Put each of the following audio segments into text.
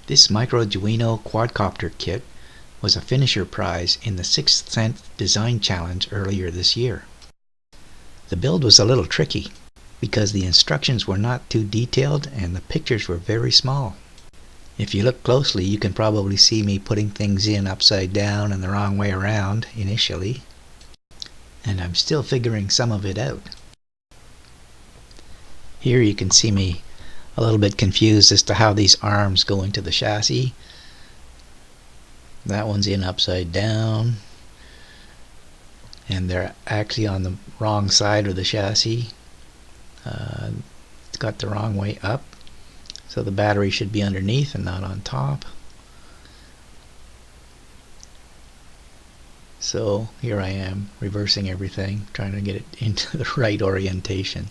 This MicroDuino Quadcopter kit was a finisher prize in the 6th Sense Design Challenge earlier this year. The build was a little tricky because the instructions were not too detailed and the pictures were very small. If you look closely, you can probably see me putting things in upside down and the wrong way around initially, and I'm still figuring some of it out. Here you can see me a little bit confused as to how these arms go into the chassis. That one's in upside down, and they're actually on the wrong side of the chassis. It's got the wrong way up, so the battery should be underneath and not on top. So here I am reversing everything, trying to get it into the right orientation.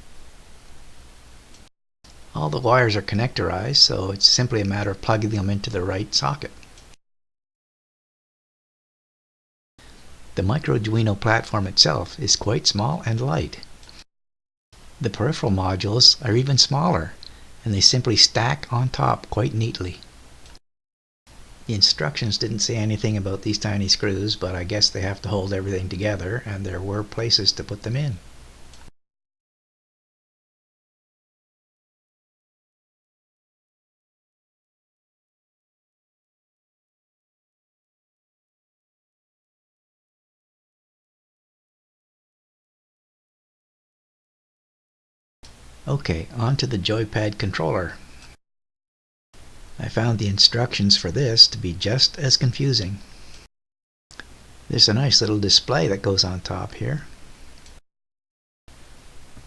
All the wires are connectorized, so it's simply a matter of plugging them into the right socket. The MicroDuino platform itself is quite small and light. The peripheral modules are even smaller, and they simply stack on top quite neatly. The instructions didn't say anything about these tiny screws, but I guess they have to hold everything together, and there were places to put them in. Okay, on to the joypad controller. I found the instructions for this to be just as confusing. There's a nice little display that goes on top here.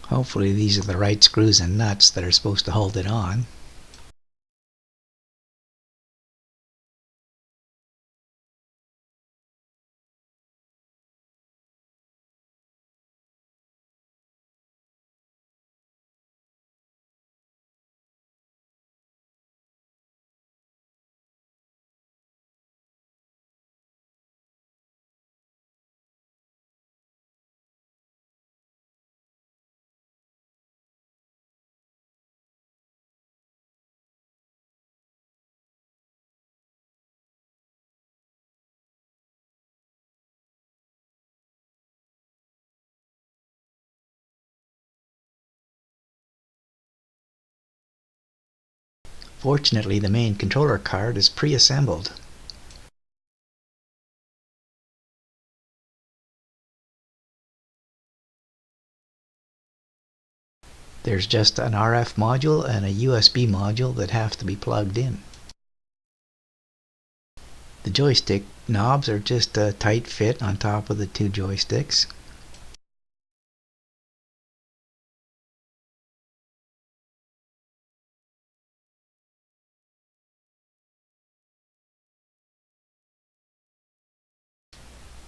Hopefully these are the right screws and nuts that are supposed to hold it on. Fortunately, the main controller card is pre-assembled. There's just an RF module and a USB module that have to be plugged in. The joystick knobs are just a tight fit on top of the two joysticks.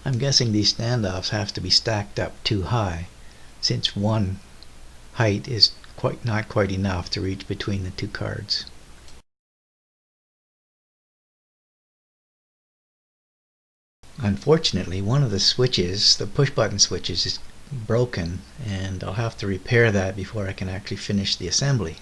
I'm guessing these standoffs have to be stacked up too high, since one height is not quite enough to reach between the two cards. Unfortunately, one of the switches, the push button switches, is broken, and I'll have to repair that before I can actually finish the assembly.